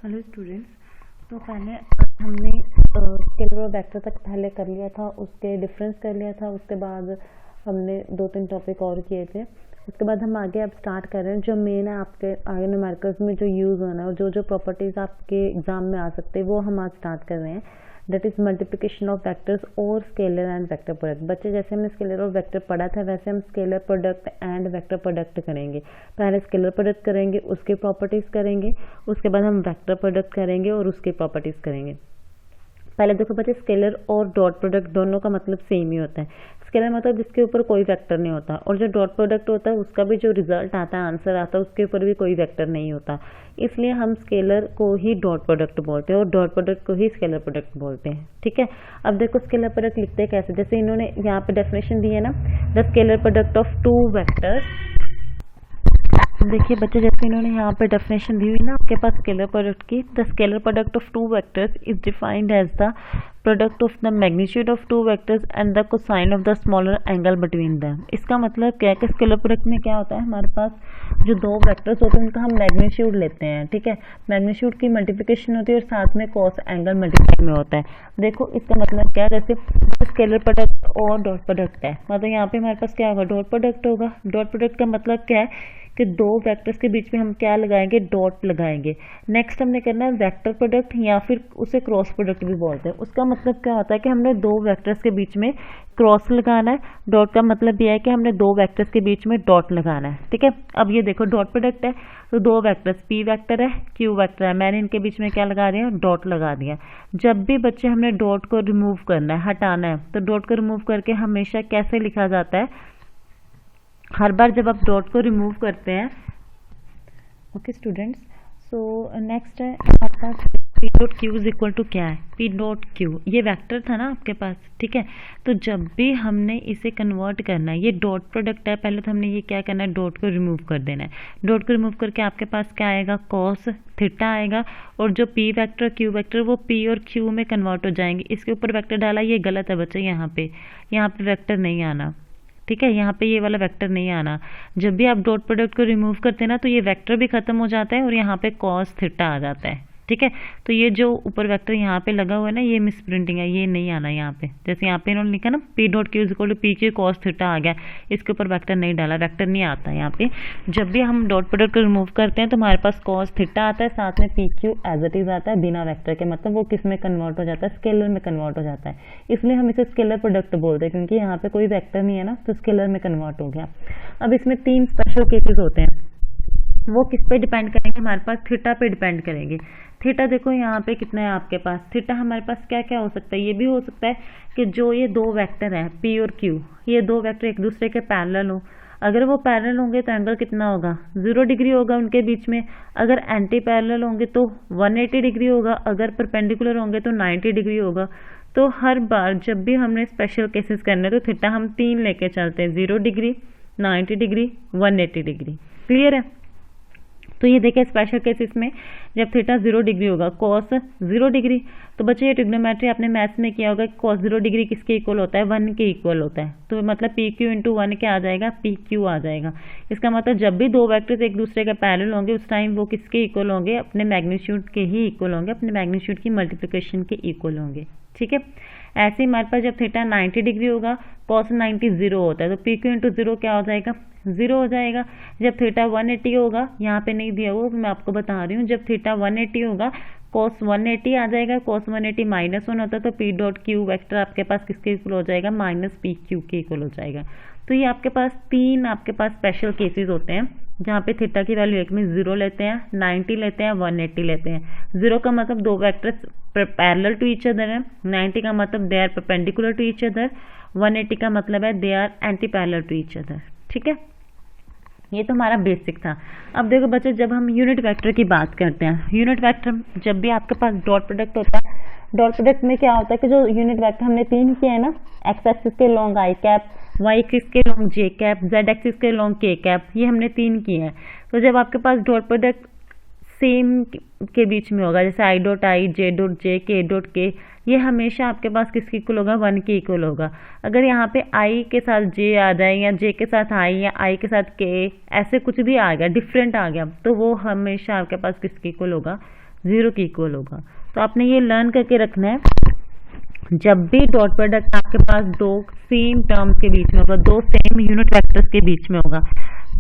Hello students. तो पहले हमने स्केलर और वेक्टर तक पहले कर लिया था, उसके डिफरेंस कर लिया था। उसके बाद हमने 2-3 टॉपिक और किए थे। उसके बाद हम आगे अब स्टार्ट कर रहे हैं जो मेन है आपके आगे न्यूमेरिकल्स में जो यूज़ होना है और जो जो प्रॉपर्टीज़ आपके एग्जाम में आ सकते हैं वो हम आज स्टार्ट कर रहे हैं। That is multiplication of vectors और स्केलर एंड वेक्टर प्रोडक्ट। बच्चे जैसे हमने स्केलर और वेक्टर पढ़ा था वैसे हम scalar product and vector product करेंगे। पहले स्केलर प्रोडक्ट करेंगे, उसके प्रॉपर्टीज करेंगे, उसके बाद हम वेक्टर प्रोडक्ट करेंगे और उसके प्रॉपर्टीज करेंगे। पहले देखो बच्चे, स्केलर और डॉट प्रोडक्ट दोनों का मतलब सेम ही होता है। स्केलर मतलब जिसके ऊपर कोई वेक्टर नहीं होता, और जो डॉट प्रोडक्ट होता है उसका भी जो रिजल्ट आता है, आंसर आता है, उसके ऊपर भी कोई वेक्टर नहीं होता। इसलिए हम स्केलर को ही डॉट प्रोडक्ट बोलते हैं और डॉट प्रोडक्ट को ही स्केलर प्रोडक्ट बोलते हैं। ठीक है, अब देखो स्केलर प्रोडक्ट लिखते हैं कैसे। जैसे इन्होंने यहाँ पे डेफिनेशन दी है ना, the scalar product of two vectors. देखिए बच्चे, जैसे इन्होंने यहाँ पे डेफिनेशन दी हुई ना आपके पास स्केलर प्रोडक्ट की, the scalar product of two vectors is defined as the product of the magnitude of two vectors and the cosine of the smaller angle between them. इसका मतलब क्या है कि स्केलर प्रोडक्ट में क्या होता है, हमारे पास जो दो वेक्टर्स होते हैं उनका हम मैग्नीट्यूड लेते हैं। ठीक है, मैग्नीट्यूड की मल्टीप्लिकेशन होती है और साथ में कॉस एंगल मल्टीप्लाई में होता है। देखो इसका मतलब क्या है, जैसे स्केलर प्रोडक्ट और डॉट प्रोडक्ट है, मतलब यहाँ पे हमारे पास क्या होगा, डॉट प्रोडक्ट होगा। डॉट प्रोडक्ट का मतलब क्या है कि दो वेक्टर्स के बीच में हम क्या लगाएंगे, डॉट लगाएंगे। नेक्स्ट हमने करना है वेक्टर प्रोडक्ट, या फिर उसे क्रॉस प्रोडक्ट भी बोलते हैं। उसका मतलब क्या होता है कि हमने दो वेक्टर्स के बीच में क्रॉस लगाना है। डॉट का मतलब यह है कि हमने दो वेक्टर्स के बीच में डॉट लगाना है। ठीक है, अब ये देखो डॉट प्रोडक्ट है तो दो वेक्टर्स पी वेक्टर है, क्यू वेक्टर है, मैंने इनके बीच में क्या लगा दिया, डॉट लगा दिया। जब भी बच्चे हमने डॉट को रिमूव करना है, हटाना है, तो डॉट को रिमूव करके हमेशा कैसे लिखा जाता है, हर बार जब आप डॉट को रिमूव करते हैं। ओके स्टूडेंट्स, सो नेक्स्ट है हमारे पास P dot Q is equal to क्या है, पी डॉट क्यू। ये वेक्टर था ना आपके पास। ठीक है, तो जब भी हमने इसे कन्वर्ट करना है, ये डॉट प्रोडक्ट है, पहले तो हमने ये क्या करना है, डॉट को रिमूव कर देना है। डॉट को रिमूव करके आपके पास क्या आएगा, कॉस थीटा आएगा, और जो पी वेक्टर क्यू वेक्टर वो पी और क्यू में कन्वर्ट हो जाएंगे। इसके ऊपर वेक्टर डाला, ये गलत है बच्चे, यहाँ पे वेक्टर नहीं आना। ठीक है, यहाँ पे ये वाला वेक्टर नहीं आना। जब भी आप डॉट प्रोडक्ट को रिमूव करते हैं ना, तो ये वेक्टर भी खत्म हो जाता है और यहाँ पे कॉस थीटा आ जाता है। ठीक है, तो ये जो ऊपर वेक्टर यहाँ पे लगा हुआ है ना, ये मिस प्रिंटिंग है, ये नहीं आना यहाँ पे। जैसे यहाँ पे इन्होंने लिखा ना P dot Q is equal to P Q cos theta आ गया, इसके ऊपर वेक्टर नहीं डाला, वेक्टर नहीं आता यहाँ पे। जब भी हम डॉट प्रोडक्ट को रिमूव करते हैं तो हमारे पास कॉस थीटा आता है, साथ में P Q as it is आता है बिना वेक्टर के। मतलब वो किस में कन्वर्ट हो जाता है, स्केलर में कन्वर्ट हो जाता है। इसलिए हम इसे स्केलर प्रोडक्ट बोलते हैं, क्योंकि यहाँ पे कोई वेक्टर नहीं है ना, तो स्केलर में कन्वर्ट हो गया। अब इसमें 3 स्पेशल केसेस होते हैं, वो किस पे डिपेंड करेंगे, हमारे पास थीटा पे डिपेंड करेंगे। थीटा देखो यहाँ पे कितना है आपके पास, थीटा हमारे पास क्या क्या हो सकता है, ये भी हो सकता है कि जो ये दो वेक्टर हैं पी और क्यू, ये दो वेक्टर एक दूसरे के पैरेलल हो। अगर वो पैरेलल होंगे तो एंगल कितना होगा, 0 डिग्री होगा उनके बीच में। अगर एंटी पैरेलल होंगे तो 180 डिग्री होगा, अगर परपेंडिकुलर होंगे तो 90 डिग्री होगा। तो हर बार जब भी हमने स्पेशल केसेस करने तो थीटा हम 3 लेके चलते हैं, 0 डिग्री, 90 डिग्री, 180 डिग्री। क्लियर है, तो ये देखिए स्पेशल केसेस में जब थीटा 0 डिग्री होगा, कॉस 0 डिग्री। तो बच्चे ये ट्रिग्नोमेट्री आपने मैथ्स में किया होगा, कॉस 0 डिग्री किसके इक्वल होता है, 1 के इक्वल होता है। तो मतलब पी क्यू इंटू 1 क्या आ जाएगा, पी क्यू आ जाएगा। इसका मतलब जब भी दो वेक्टर्स एक दूसरे के पैरेलल होंगे उस टाइम वो किसके इक्वल होंगे, अपने मैग्नीट्यूड के ही इक्वल होंगे, अपने मैग्नीट्यूड की मल्टीप्लिकेशन के इक्वल होंगे। ठीक है, ऐसे ही हमारे पास जब थीटा 90 डिग्री होगा, कॉस 90 0 होता है, तो पी क्यू इंटू 0 क्या हो जाएगा, 0 हो जाएगा। जब थीटा 180 होगा, यहाँ पे नहीं दिया वो मैं आपको बता रही हूँ, जब थीटा 180 होगा कॉस 180 आ जाएगा, कॉस 180 -1 होता है, तो पी डॉट क्यू वेक्टर आपके पास किसके इक्वल हो जाएगा, माइनस पी क्यू के इक्वल हो जाएगा। तो ये आपके पास 3 आपके पास स्पेशल केसेस होते हैं जहाँ पे थीटा की वैल्यू एक में 0 लेते हैं, 90 लेते हैं, 180 लेते हैं। 0 का मतलब दो vectors parallel to each other है, 90 का मतलब they are perpendicular to each other, 180 का मतलब है they are anti parallel to each other. ठीक है, ये तो हमारा बेसिक था। अब देखो बच्चे, जब हम यूनिट वेक्टर की बात करते हैं, यूनिट वेक्टर जब भी आपके पास डॉट प्रोडक्ट होता है, डॉट प्रोडक्ट में क्या होता है कि जो यूनिट वेक्टर हमने 3 किए हैं ना, एक्स एक्सिस के long I cap, Y axis के long J cap, Z axis के लॉन्ग के कैप, ये हमने 3 किए हैं। तो जब आपके पास डॉट प्रोडक्ट सेम के बीच में होगा, जैसे I dot I, J dot J, के डॉट के, ये हमेशा आपके पास किसके इक्वल होगा, 1 के इक्वल होगा। अगर यहाँ पे आई के साथ जे आ जाए, या जे के साथ आई, या आई के साथ के, ऐसे कुछ भी आ गया, डिफरेंट आ गया, तो वो हमेशा आपके पास किसके इक्वल होगा, 0 के इक्वल होगा। तो आपने ये लर्न करके रखना है, जब भी डॉट प्रोडक्ट आपके पास दो सेम टर्म्स के बीच में होगा, दो सेम यूनिट वेक्टर्स के बीच में होगा,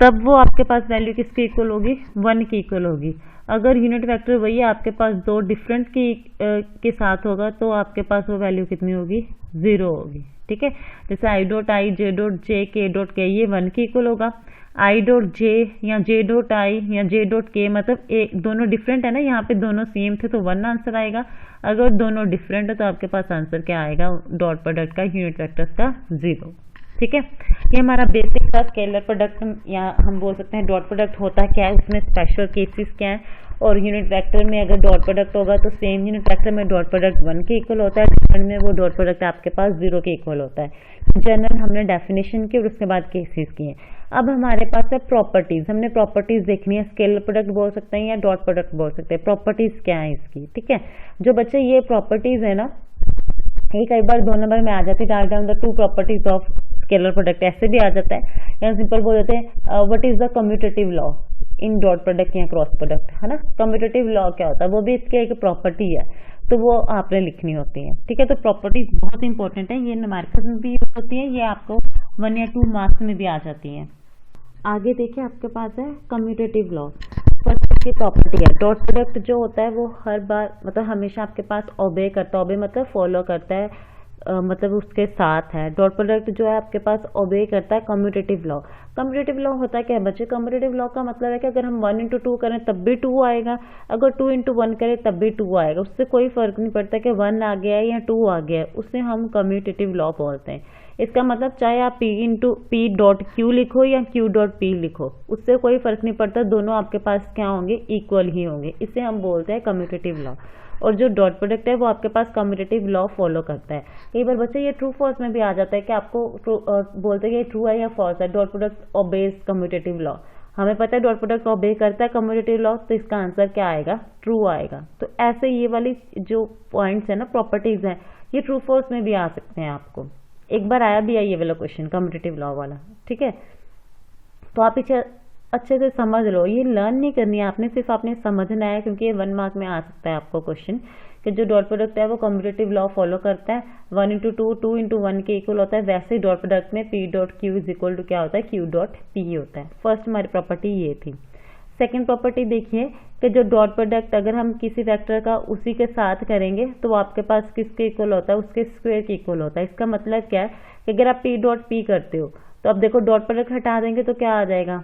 तब वो आपके पास वैल्यू किसके इक्वल होगी, 1 के इक्वल होगी। अगर यूनिट वेक्टर वही आपके पास दो डिफरेंट के साथ होगा तो आपके पास वो वैल्यू कितनी होगी, 0 होगी। ठीक है, जैसे I dot I, J dot J, के डॉट के, ये 1 के इक्वल होगा। आई डॉट जे या जे डॉट आई या जे डॉट के, मतलब दोनों डिफरेंट है ना, यहाँ पे दोनों सेम थे तो 1 आंसर आएगा। अगर दोनों डिफरेंट है तो आपके पास आंसर क्या आएगा, डॉट प्रोडक्ट का यूनिट वेक्टर्स का 0। ठीक है, ये हमारा बेसिक था स्केलर प्रोडक्ट, या हम बोल सकते हैं डॉट प्रोडक्ट होता क्या है, उसमें स्पेशल केसेस क्या है, और यूनिट वेक्टर में अगर डॉट प्रोडक्ट होगा तो सेम यूनिट वेक्टर में डॉट प्रोडक्ट 1 के इक्वल होता है, डिफरेंट में वो डॉट प्रोडक्ट आपके पास 0 के इक्वल होता है। जनरल हमने डेफिनेशन की और उसके बाद केसेस किए। अब हमारे पास है प्रॉपर्टीज, हमने प्रॉपर्टीज देखनी है, स्केलर प्रोडक्ट बोल सकते हैं या डॉट प्रोडक्ट बोल सकते हैं। प्रॉपर्टीज क्या है इसकी, ठीक है, जो बच्चे ये प्रॉपर्टीज है ना, ये कई बार 2 नंबर में आ जाती है, diagram the 2 properties of scalar product, ऐसे भी आ जाता है, या सिंपल बोल देते हैं what is the commutative law in dot product या क्रॉस प्रोडक्ट, है ना। कम्यूटेटिव लॉ क्या होता है, वो भी इसकी एक प्रॉपर्टी है, तो वो आपने लिखनी होती है। ठीक है, तो प्रॉपर्टीज बहुत इंपॉर्टेंट है, ये न्यूमेरिकल्स में भी यूज होती है, ये आपको 1 या 2 मार्क्स में भी आ जाती है। आगे देखिए आपके पास है कम्यूटेटिव लॉ। फर्स्ट की प्रॉपर्टी है, डॉट प्रोडक्ट जो होता है वो हर बार मतलब हमेशा आपके पास ओबे करता है, ओबे मतलब फॉलो करता है, मतलब उसके साथ है। डॉट प्रोडक्ट जो है आपके पास ओबे करता है कम्यूटेटिव लॉ। कम्यूटेटिव लॉ होता है क्या बच्चे, कम्यूटेटिव लॉ का मतलब है कि अगर हम 1 into 2 करें तब भी 2 आएगा, अगर 2 into 1 करें तब भी 2 आएगा, उससे कोई फर्क नहीं पड़ता कि 1 आ गया है या 2 आ गया है, उससे हम कम्यूटेटिव लॉ बोलते हैं। इसका मतलब चाहे आप P डॉट Q लिखो या Q डॉट P लिखो, उससे कोई फर्क नहीं पड़ता, दोनों आपके पास क्या होंगे, इक्वल ही होंगे, इसे हम बोलते हैं कम्यूटेटिव लॉ। और जो डॉट प्रोडक्ट है वो आपके पास कम्यूटेटिव लॉ फॉलो करता है। कई बार बच्चे ये ट्रू फॉल्स में भी आ जाता है कि आपको बोलते हैं कि ये ट्रू है या फॉल्स है, dot product obeys commutative law. हमें पता है डॉट प्रोडक्ट ओबे करता है कम्यूटेटिव लॉ, तो इसका आंसर क्या आएगा, ट्रू आएगा। तो ऐसे ये वाली जो पॉइंट्स है ना, प्रॉपर्टीज है, ये ट्रू फॉल्स में भी आ सकते हैं। आपको एक बार आया भी है ये वाला क्वेश्चन कम्यूटेटिव लॉ वाला, ठीक है, तो आप इसे अच्छे से समझ लो। ये लर्न नहीं करनी है आपने, सिर्फ आपने समझना है, क्योंकि ये 1 मार्क में आ सकता है आपको क्वेश्चन कि जो डॉट प्रोडक्ट है वो कम्यूटेटिव लॉ फॉलो करता है, 1 into 2 2 into 1 के इक्वल होता है। वैसे ही डॉट प्रोडक्ट में P dot Q is equal to क्या होता है, Q डॉट P होता है। फर्स्ट हमारी प्रॉपर्टी ये थी। सेकेंड प्रॉपर्टी देखिए कि जो डॉट प्रोडक्ट अगर हम किसी वेक्टर का उसी के साथ करेंगे तो आपके पास किसके इक्वल होता है, उसके स्क्वायर के इक्वल होता है। इसका मतलब क्या है कि अगर आप P डॉट P करते हो तो अब देखो डॉट प्रोडक्ट हटा देंगे तो क्या आ जाएगा,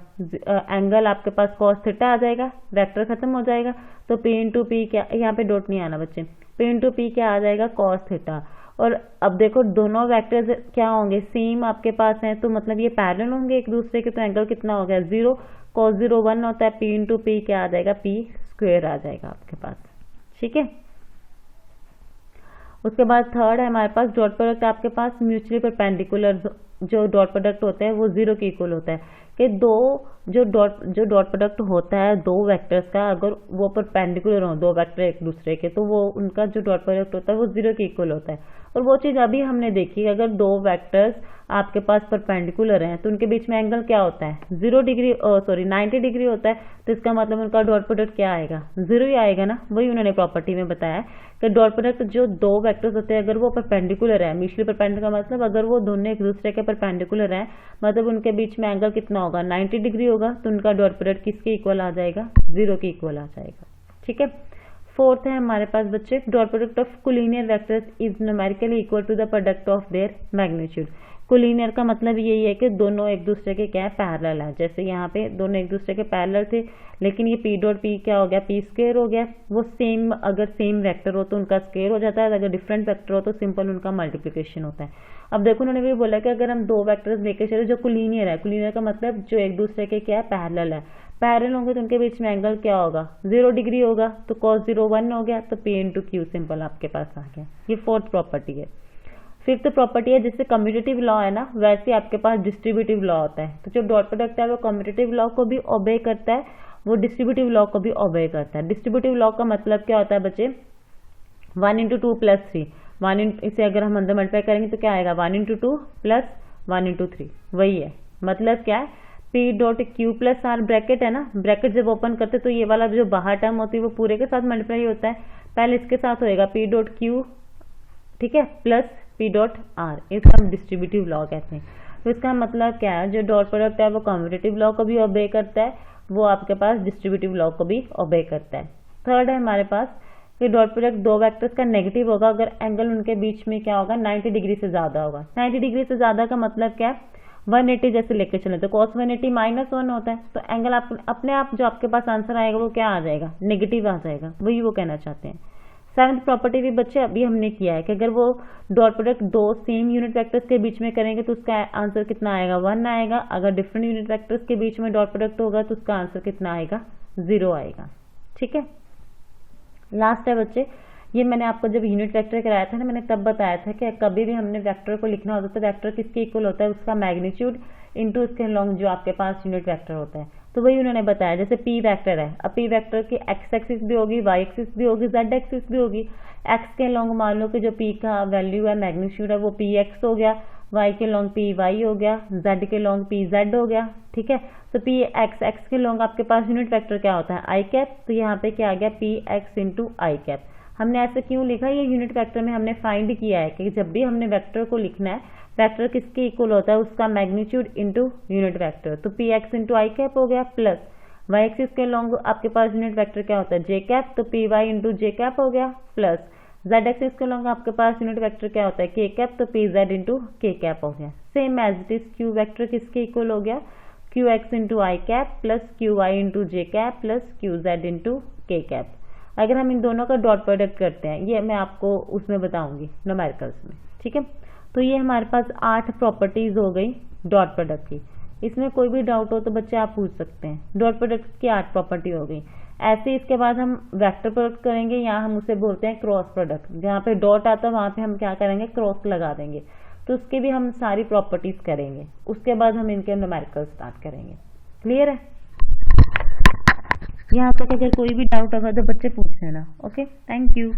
एंगल आपके पास कॉस थीटा आ जाएगा, वेक्टर खत्म हो जाएगा। तो P इंटू पी क्या, यहाँ पे डॉट नहीं आना बच्चे, P इंटू पी क्या आ जाएगा, कॉस थीटा। और अब देखो दोनों वेक्टर्स क्या होंगे, सेम आपके पास हैं, तो मतलब ये पैरेलल होंगे एक दूसरे के, तो एंगल कितना हो गया, 0, cos 0 1 होता है, P इंटू पी क्या आ जाएगा, P स्क्वायर आ जाएगा आपके पास। ठीक है, उसके बाद थर्ड है हमारे पास डॉट प्रोडक्ट आपके पास म्यूचुअली परपेंडिकुलर जो डॉट प्रोडक्ट होता है वो 0 के इक्वल होता है। कि जो डॉट प्रोडक्ट होता है दो वेक्टर्स का, अगर वो परपेंडिकुलर हो, दो वेक्टर एक दूसरे के, तो वो उनका जो डॉट प्रोडक्ट होता है वो 0 के इक्वल होता है। और वो चीज़ अभी हमने देखी, अगर दो वेक्टर्स आपके पास परपेंडिकुलर हैं तो उनके बीच में एंगल क्या होता है, 90 डिग्री होता है। तो इसका मतलब उनका डॉट प्रोडक्ट क्या आएगा, 0 ही आएगा ना। वही उन्होंने प्रॉपर्टी में बताया कि डॉट प्रोडक्ट जो दो वेक्टर्स होते हैं अगर वो परपेंडिकुलर है, म्यूचुअली परपेंडिकुलर का मतलब अगर वो दोनों एक दूसरे के परपेंडिकुलर हैं, मतलब उनके बीच में एंगल कितना होगा, 90 डिग्री होगा, तो उनका डॉट प्रोडक्ट किसके इक्वल आ जाएगा, 0 के इक्वल आ जाएगा। ठीक है, फोर्थ है हमारे पास बच्चे, dot product of collinear vectors is numerically equal to the product of their magnitude. Collinear का मतलब यही है कि दोनों एक दूसरे के क्या है, पैरेलल है। जैसे यहाँ पे दोनों एक दूसरे के पैरेलल थे, लेकिन ये P डॉट P क्या हो गया, P स्क्वायर हो गया। वो सेम, अगर सेम वेक्टर हो तो उनका स्क्वायर हो जाता है, अगर डिफरेंट वेक्टर हो तो सिंपल उनका मल्टीप्लिकेशन होता है। अब देखो उन्होंने भी बोला कि अगर हम दो वेक्टर्स लेके चले जो कोलिनियर है, कोलिनियर का मतलब जो एक दूसरे के क्या है, पैरेलल है, पैरेलल होंगे तो उनके बीच में एंगल क्या होगा, 0 डिग्री होगा, तो cos 0 1 हो गया, तो P इंटू Q सिंपल आपके पास आ गया। ये फोर्थ प्रॉपर्टी है। फिफ्थ प्रॉपर्टी है, जिससे कम्यूटेटिव लॉ है ना, वैसे आपके पास डिस्ट्रीब्यूटिव लॉ होता है। तो जो डॉट प्रोडक्ट है वो कम्यूटेटिव लॉ को भी ओबे करता है, वो डिस्ट्रीब्यूटिव लॉ को भी ओबे करता है। डिस्ट्रीब्यूटिव लॉ का मतलब क्या होता है बच्चे, 1 into 2 + 3, इसे अगर हम अंदर मल्टीप्लाई करेंगे तो क्या आएगा, 1 into 2 + 1 into 3, वही है। मतलब क्या है, P dot Q plus R, bracket है ना, ब्रैकेट जब ओपन करते तो ये वाला जो बाहर टर्म होती है वो पूरे के साथ मल्टीप्लाई होता है, पहले इसके साथ होएगा पी डॉट क्यू, ठीक है, प्लस पी डॉट आर, इसका हम डिस्ट्रीब्यूटिव लॉ कहते हैं। तो इसका मतलब क्या है, जो डॉट प्रोडक्ट है वो कम्यूटेटिव लॉ को भी ओबे करता है, वो आपके पास डिस्ट्रीब्यूटिव लॉ को भी ओबे करता है। थर्ड है हमारे पास कि डॉट प्रोडक्ट दो वेक्टर्स का नेगेटिव होगा अगर एंगल उनके बीच में क्या होगा, 90 डिग्री से ज्यादा होगा। 90 डिग्री से ज्यादा का मतलब क्या है, 180 जैसे लेके चले तो cos 180 -1 होता है, तो एंगल अपने आप जो आपके पास आंसर आएगा वो क्या आ जाएगा, नेगेटिव आ जाएगा, वही वो कहना चाहते हैं। सेवंथ प्रॉपर्टी भी बच्चे अभी हमने किया है कि अगर वो डॉट प्रोडक्ट दो सेम यूनिट वेक्टर्स के बीच में करेंगे तो उसका आंसर कितना आएगा, 1 आएगा। अगर डिफरेंट यूनिट वेक्टर्स के बीच में डॉट प्रोडक्ट होगा तो उसका आंसर कितना आएगा, 0 आएगा। ठीक है, लास्ट है बच्चे, ये मैंने आपको जब यूनिट वेक्टर कराया था ना, मैंने तब बताया था कि कभी भी हमने वेक्टर को लिखना होता है तो वेक्टर किसके इक्वल होता है, उसका मैग्नीट्यूड इंटू उसके लॉन्ग जो आपके पास यूनिट वेक्टर होता है। तो वही उन्होंने बताया, जैसे पी वेक्टर है, अब पी वेक्टर की एक्स एक्सिस भी होगी, वाई एक्सिस भी होगी, जेड एक्सिस भी होगी। एक्स के लॉन्ग मान लो कि जो पी का वैल्यू है, मैग्नीट्यूड है, वो पी एक्स हो गया, वाई के लॉन्ग पी वाई हो गया, जेड के लॉन्ग पी जेड हो गया। ठीक है, तो पी एक्स, एक्स के लॉन्ग आपके पास यूनिट वेक्टर क्या होता है, आई कैप, तो यहाँ पे क्या आ गया, P x into I cap. हमने ऐसे क्यों लिखा, ये यूनिट वेक्टर में हमने फाइंड किया है कि जब भी हमने वेक्टर को लिखना है, वेक्टर किसके इक्वल होता है, उसका मैग्नीट्यूड इंटू यूनिट वेक्टर। तो P x into I cap हो गया, प्लस वाई एक्सिस के लॉन्ग आपके पास यूनिट वेक्टर क्या होता है, जे कैप, तो P Y into J cap हो गया, प्लस जेड एक्सिस के लॉन्ग आपके पास यूनिट वेक्टर क्या होता है, के कैप, तो P Z into K cap हो गया। Same as it is Q vector किसके इक्वल हो गया, Q X into I cap plus Q Y into J cap plus Q Z into K cap. अगर हम इन दोनों का डॉट प्रोडक्ट करते हैं, ये मैं आपको उसमें बताऊंगी न्यूमेरिकल्स में। ठीक है, तो ये हमारे पास 8 प्रॉपर्टीज हो गई डॉट प्रोडक्ट की। इसमें कोई भी डाउट हो तो बच्चे आप पूछ सकते हैं। डॉट प्रोडक्ट की 8 प्रॉपर्टी हो गई। ऐसे इसके बाद हम वेक्टर प्रोडक्ट करेंगे, यहाँ हम उसे बोलते हैं क्रॉस प्रोडक्ट। जहाँ पे डॉट आता है वहाँ पे हम क्या करेंगे, क्रॉस लगा देंगे। तो उसके भी हम सारी प्रॉपर्टीज करेंगे, उसके बाद हम इनके न्यूमेरिकल स्टार्ट करेंगे। क्लियर है? यहाँ तक अगर कोई भी डाउट होगा तो बच्चे पूछ लेना। Okay, thank you.